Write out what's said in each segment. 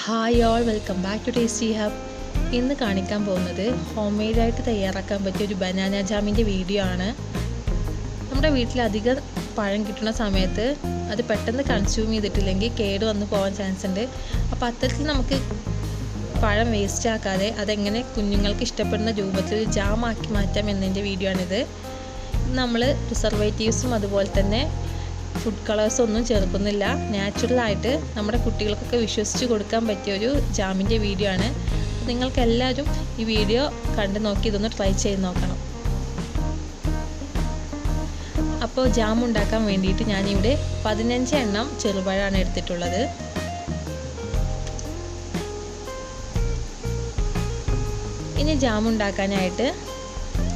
Hi all, welcome back to tasty hub. ഇന്ന് കാണിക്കാൻ പോകുന്നത് ഹോം മെയ്ഡായിട്ട് തയ്യാറാക്കാൻ പറ്റിയ ഒരു ബനാന ജാമിൻ്റെ വീഡിയോ ആണ്. നമ്മുടെ വീട്ടിലധികം പഴം കിട്ടുന്ന സമയത്ത് അത് പെട്ടെന്ന് കൺസ്യൂം ചെയ്തിട്ടില്ലെങ്കിൽ കേട് വന്ന് പോകാൻ ചാൻസ് ഉണ്ട്. അപ്പോൾ അത്തരത്തിൽ നമുക്ക് പഴം വേസ്റ്റ് ആക്കാതെ അതെങ്ങനെ കുഞ്ഞുങ്ങൾക്ക് ഇഷ്ടപ്പെടുന്ന രൂപത്തിൽ ജാമാക്കി മാറ്റാം എന്നതിൻ്റെ വീഡിയോ ആണിത്. നമ്മൾ പ്രിസർവേറ്റീവ്സും അതുപോലെ തന്നെ ഫുഡ് കളേഴ്സ് ഒന്നും ചേർക്കുന്നില്ല. നാച്ചുറലായിട്ട് നമ്മുടെ കുട്ടികൾക്കൊക്കെ വിശ്വസിച്ച് കൊടുക്കാൻ പറ്റിയൊരു ജാമിൻ്റെ വീഡിയോ ആണ്. നിങ്ങൾക്ക് എല്ലാവരും ഈ വീഡിയോ കണ്ടു നോക്കി ഇതൊന്ന് ട്രൈ ചെയ്ത് നോക്കണം. അപ്പോൾ ജാം ഉണ്ടാക്കാൻ വേണ്ടിയിട്ട് ഞാനിവിടെ 15 എണ്ണം ചെറുപഴമാണ് എടുത്തിട്ടുള്ളത്. ഇനി ജാം ഉണ്ടാക്കാനായിട്ട്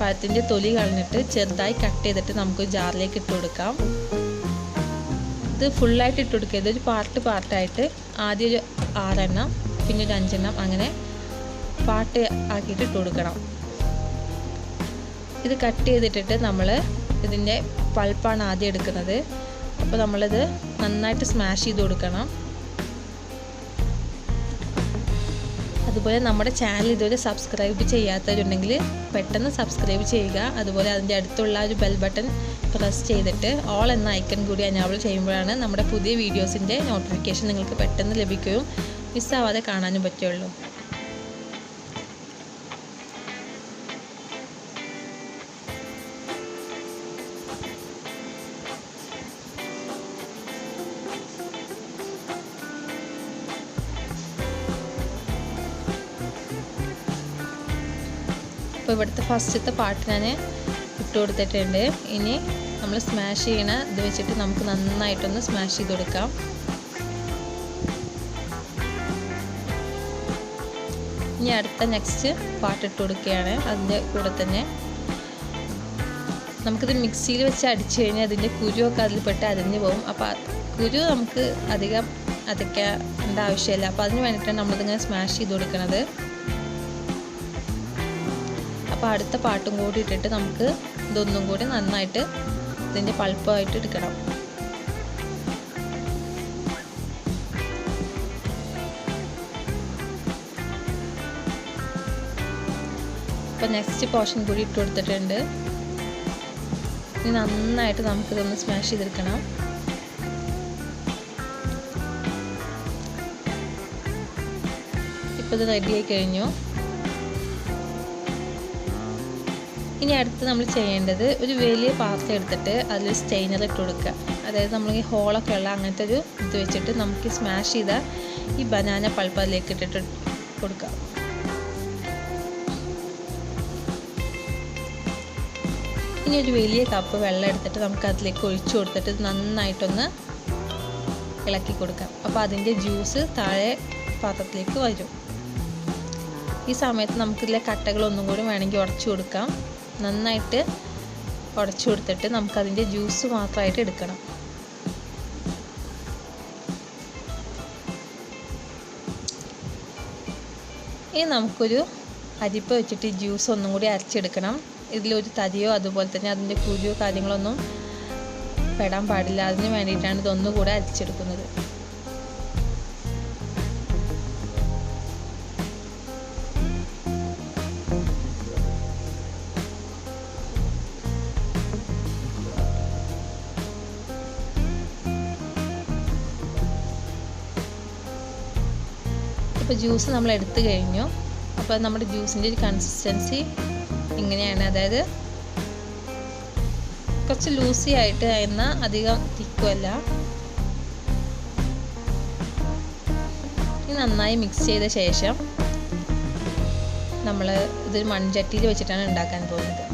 പഴത്തിൻ്റെ തൊലി കളഞ്ഞിട്ട് ചെറുതായി കട്ട് ചെയ്തിട്ട് നമുക്ക് ജാറിലേക്ക് ഇട്ട് കൊടുക്കാം. ഇത് ഫുള്ളായിട്ട് ഇട്ട് കൊടുക്കുക. ഇതൊരു പാർട്ടായിട്ട് ആദ്യം ഒരു 6 എണ്ണം, പിന്നെ ഒരു 5 എണ്ണം, അങ്ങനെ പാർട്ട് ആക്കിയിട്ട് ഇട്ട് കൊടുക്കണം. ഇത് കട്ട് ചെയ്തിട്ടിട്ട് നമ്മൾ ഇതിൻ്റെ പൾപ്പാണ് ആദ്യം എടുക്കുന്നത്. അപ്പോൾ നമ്മളിത് നന്നായിട്ട് സ്മാഷ് ചെയ്ത് കൊടുക്കണം. അതുപോലെ നമ്മുടെ ചാനൽ ഇതുവരെ സബ്സ്ക്രൈബ് ചെയ്യാത്തവരുണ്ടെങ്കിൽ പെട്ടെന്ന് സബ്സ്ക്രൈബ് ചെയ്യുക. അതുപോലെ അതിൻ്റെ അടുത്തുള്ള ഒരു ബെൽ ബട്ടൺ പ്രസ് ചെയ്തിട്ട് ഓൾ എന്ന ഐക്കൺ കൂടി എനേബിൾ ചെയ്യുമ്പോഴാണ് നമ്മുടെ പുതിയ വീഡിയോസിൻ്റെ നോട്ടിഫിക്കേഷൻ നിങ്ങൾക്ക് പെട്ടെന്ന് ലഭിക്കുകയും മിസ്സാവാതെ കാണാനും പറ്റുള്ളൂ. അപ്പോൾ ഇവിടുത്തെ ഫസ്റ്റത്തെ പാർട്ട് ഞാൻ ഇട്ട് കൊടുത്തിട്ടുണ്ട്. ഇനി നമ്മൾ സ്മാഷ് ചെയ്യണ ഇത് വെച്ചിട്ട് നമുക്ക് നന്നായിട്ടൊന്ന് സ്മാഷ് ചെയ്ത് കൊടുക്കാം. ഇനി അടുത്ത നെക്സ്റ്റ് പാർട്ട് ഇട്ട് കൊടുക്കുകയാണ്. അതിൻ്റെ കൂടെ തന്നെ നമുക്കിത് മിക്സിയിൽ വെച്ച് അടിച്ചു കഴിഞ്ഞാൽ അതിൻ്റെ കുരുവൊക്കെ അതിൽ പെട്ട് അരിഞ്ഞു പോകും. അപ്പോൾ കുരു നമുക്ക് അധികം അരയ്ക്കേണ്ട ആവശ്യമില്ല. അപ്പോൾ അതിന് വേണ്ടിയിട്ടാണ് നമ്മളിതിങ്ങനെ സ്മാഷ് ചെയ്ത് കൊടുക്കുന്നത്. അപ്പോൾ അടുത്ത പാട്ടും കൂടി ഇട്ടിട്ട് നമുക്ക് ഇതൊന്നും കൂടി നന്നായിട്ട് ഇതിൻ്റെ പൾപ്പായിട്ട് എടുക്കണം. അപ്പോൾ നെക്സ്റ്റ് പോർഷൻ കൂടി ഇട്ട് കൊടുത്തിട്ടുണ്ട്. ഇനി നന്നായിട്ട് നമുക്കിതൊന്ന് സ്മാഷ് ചെയ്തെടുക്കണം. ഇപ്പോൾ ഇത് റെഡിയായി കഴിഞ്ഞു. ഇനി അടുത്ത് നമ്മൾ ചെയ്യേണ്ടത് ഒരു വലിയ പാത്രം എടുത്തിട്ട് അതിൽ സ്റ്റെയിനർ ഇട്ട് കൊടുക്കുക. അതായത് നമ്മൾ ഈ ഹോളൊക്കെ ഉള്ള അങ്ങനത്തെ ഒരു ഇത് വെച്ചിട്ട് നമുക്ക് സ്മാഷ് ചെയ്ത ഈ ബനാന പൾപ്പ് അതിലേക്ക് ഇട്ടിട്ട് കൊടുക്കാം. ഇനി ഒരു വലിയ കപ്പ് വെള്ളം എടുത്തിട്ട് നമുക്ക് അതിലേക്ക് ഒഴിച്ചു കൊടുത്തിട്ട് നന്നായിട്ടൊന്ന് ഇളക്കി കൊടുക്കാം. അപ്പോൾ അതിൻ്റെ ജ്യൂസ് താഴെ പാത്രത്തിലേക്ക് വരും. ഈ സമയത്ത് നമുക്കിതിലെ കട്ടകളൊന്നും കൂടി വേണമെങ്കിൽ ഉടച്ചു കൊടുക്കാം. നന്നായിട്ട് ഉടച്ചു കൊടുത്തിട്ട് നമുക്കതിൻ്റെ ജ്യൂസ് മാത്രമായിട്ട് എടുക്കണം. ഇനി നമുക്കൊരു അരിപ്പ വെച്ചിട്ട് ഈ ജ്യൂസ് ഒന്നും കൂടി അരച്ചെടുക്കണം. ഇതിലൊരു തരിയോ അതുപോലെ തന്നെ അതിൻ്റെ കുരുവോ കാര്യങ്ങളൊന്നും പെടാൻ പാടില്ല. അതിന് വേണ്ടിയിട്ടാണ് ഇതൊന്നുകൂടെ അരച്ചെടുക്കുന്നത്. അപ്പോൾ ജ്യൂസ് നമ്മൾ എടുത്തു കഴിഞ്ഞു. അപ്പോൾ നമ്മുടെ ജ്യൂസിൻ്റെ ഒരു കൺസിസ്റ്റൻസി ഇങ്ങനെയാണ്. അതായത് കുറച്ച് ലൂസി ആയിട്ട്, എന്നാൽ അധികം തിക്കുമല്ല. ഇത് നന്നായി മിക്സ് ചെയ്ത ശേഷം നമ്മൾ ഇതൊരു മൺചട്ടിയിൽ വെച്ചിട്ടാണ് ഉണ്ടാക്കാൻ പോകുന്നത്.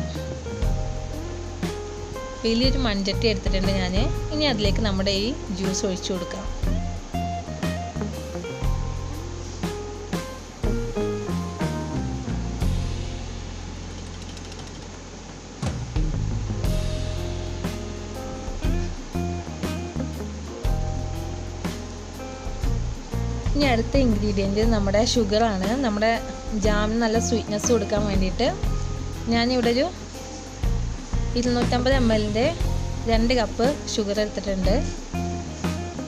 വലിയൊരു മൺചട്ടി എടുത്തിട്ടുണ്ട് ഞാൻ. ഇനി അതിലേക്ക് നമ്മുടെ ഈ ജ്യൂസ് ഒഴിച്ചു കൊടുക്കാം. ഇനി അടുത്ത ഇൻഗ്രീഡിയൻറ്റ് നമ്മുടെ ഷുഗറാണ്. നമ്മുടെ ജാമിന് നല്ല സ്വീറ്റ്നെസ് കൊടുക്കാൻ വേണ്ടിയിട്ട് ഞാനിവിടെ ഒരു 250 ml 2 കപ്പ് ഷുഗർ എടുത്തിട്ടുണ്ട്.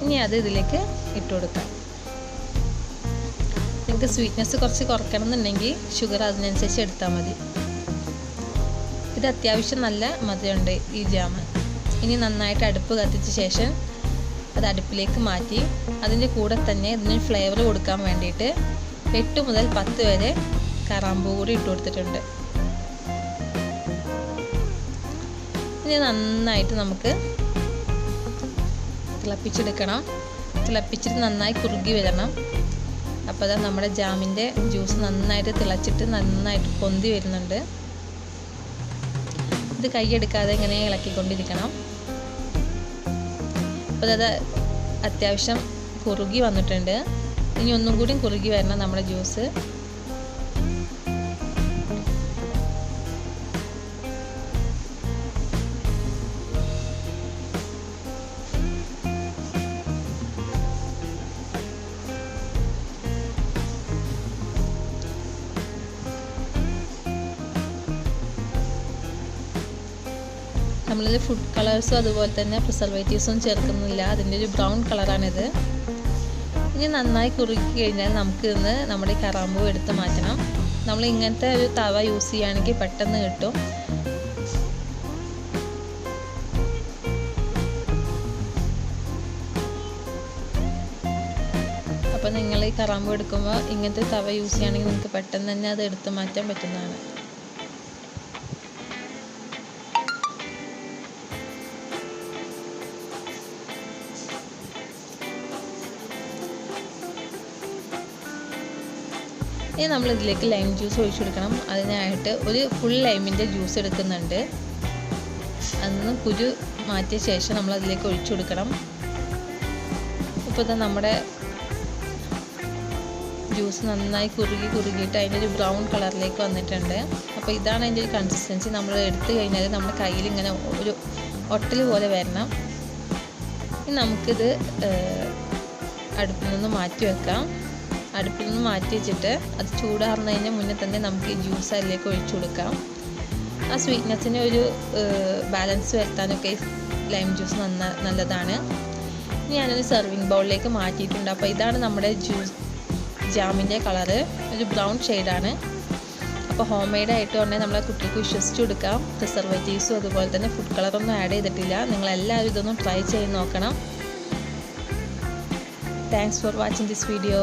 ഇനി അത് ഇതിലേക്ക് ഇട്ട് കൊടുക്കാം. നിങ്ങൾക്ക് സ്വീറ്റ്നെസ് കുറച്ച് കുറയ്ക്കണം എന്നുണ്ടെങ്കിൽ ഷുഗർ അതിനനുസരിച്ച് എടുത്താൽ മതി. ഇത് അത്യാവശ്യം നല്ല മധുരമുണ്ട് ഈ ജാം. ഇനി നന്നായിട്ട് അടുപ്പ് കത്തിച്ച ശേഷം അത് അടുപ്പിലേക്ക് മാറ്റി അതിൻ്റെ കൂടെ തന്നെ ഇതിന് ഫ്ലേവർ കൊടുക്കാൻ വേണ്ടിയിട്ട് 8 മുതൽ 10 വരെ കറാമ്പൂ കൂടി ഇട്ട് കൊടുത്തിട്ടുണ്ട്. ഇനി നന്നായിട്ട് നമുക്ക് തിളപ്പിച്ചെടുക്കണം. തിളപ്പിച്ചിട്ട് നന്നായി കുറുകി വരണം. അപ്പോൾ അതാ നമ്മുടെ ജാമിൻ്റെ ജ്യൂസ് നന്നായിട്ട് തിളച്ചിട്ട് നന്നായിട്ട് പൊന്തി വരുന്നുണ്ട്. ഇത് കൈയെടുക്കാതെ ഇങ്ങനെ ഇളക്കിക്കൊണ്ടിരിക്കണം. അപ്പോൾ അത് അത്യാവശ്യം കുറുകി വന്നിട്ടുണ്ട്. ഇനി ഒന്നും കൂടി കുറുകി വരണം നമ്മുടെ ജ്യൂസ്. നമ്മളിൽ ഫുഡ് കളേഴ്സും അതുപോലെ തന്നെ പ്രിസർവേറ്റീവ്സും ചേർക്കുന്നില്ല. അതിൻ്റെ ഒരു ബ്രൗൺ കളറാണിത്. ഇനി നന്നായി കുറുക്കി കഴിഞ്ഞാൽ നമുക്ക് ഇന്ന് നമ്മുടെ ഈ കറാമ്പൂ എടുത്ത് മാറ്റണം. നമ്മൾ ഇങ്ങനത്തെ ഒരു തവ യൂസ് ചെയ്യുകയാണെങ്കിൽ പെട്ടെന്ന് കിട്ടും. അപ്പോൾ നിങ്ങൾ ഈ കറാമ്പൂ എടുക്കുമ്പോൾ ഇങ്ങനത്തെ തവ യൂസ് ചെയ്യുകയാണെങ്കിൽ നിങ്ങൾക്ക് പെട്ടെന്ന് തന്നെ അത് എടുത്ത് മാറ്റാൻ പറ്റുന്നതാണ്. ഇനി നമ്മൾ ഇതിലേക്ക് ലൈം ജ്യൂസ് ഒഴിച്ചു കൊടുക്കണം. അതിനായിട്ട് ഒരു ഫുൾ ലൈമിൻ്റെ ജ്യൂസ് എടുക്കുന്നുണ്ട്. അന്ന് കുരു മാറ്റിയ ശേഷം നമ്മൾ അതിലേക്ക് ഒഴിച്ചു കൊടുക്കണം. ഇപ്പോൾ ഇതാ നമ്മുടെ ജ്യൂസ് നന്നായി കുറുകിയിട്ട് അതിൻ്റെ ഒരു ബ്രൗൺ കളറിലേക്ക് വന്നിട്ടുണ്ട്. അപ്പോൾ ഇതാണ് അതിൻ്റെ ഒരു കൺസിസ്റ്റൻസി. നമ്മൾ എടുത്തു കഴിഞ്ഞാൽ നമ്മുടെ കയ്യിൽ ഇങ്ങനെ ഒരു ഒട്ടൽ പോലെ വരണം. ഇനി നമുക്കിത് അടുപ്പിൽ നിന്ന് മാറ്റി വെക്കാം. അടുപ്പിൽ നിന്ന് മാറ്റി വെച്ചിട്ട് അത് ചൂടാറുന്നതിന് മുന്നേ തന്നെ നമുക്ക് ഈ ജ്യൂസ് അതിലേക്ക് ഒഴിച്ചു കൊടുക്കാം. ആ സ്വീറ്റ്നെസ്സിന് ഒരു ബാലൻസ് വരുത്താനൊക്കെ ലൈം ജ്യൂസ് നല്ലതാണ്. ഞാനൊരു സെർവിങ് ബൗളിലേക്ക് മാറ്റിയിട്ടുണ്ട്. അപ്പോൾ ഇതാണ് നമ്മുടെ ജാമിൻ്റെ കളറ്, ഒരു ബ്രൗൺ ഷെയ്ഡാണ്. അപ്പോൾ ഹോം മെയ്ഡായിട്ട് തന്നെ നമ്മളെ കുട്ടികൾക്ക് വിശ്വസിച്ച് കൊടുക്കാം. പ്രിസർവേറ്റീവ്സും അതുപോലെ തന്നെ ഫുഡ് കളറൊന്നും ആഡ് ചെയ്തിട്ടില്ല. നിങ്ങളെല്ലാവരും ഇതൊന്നും ട്രൈ ചെയ്ത് നോക്കണം. Thanks for watching this video.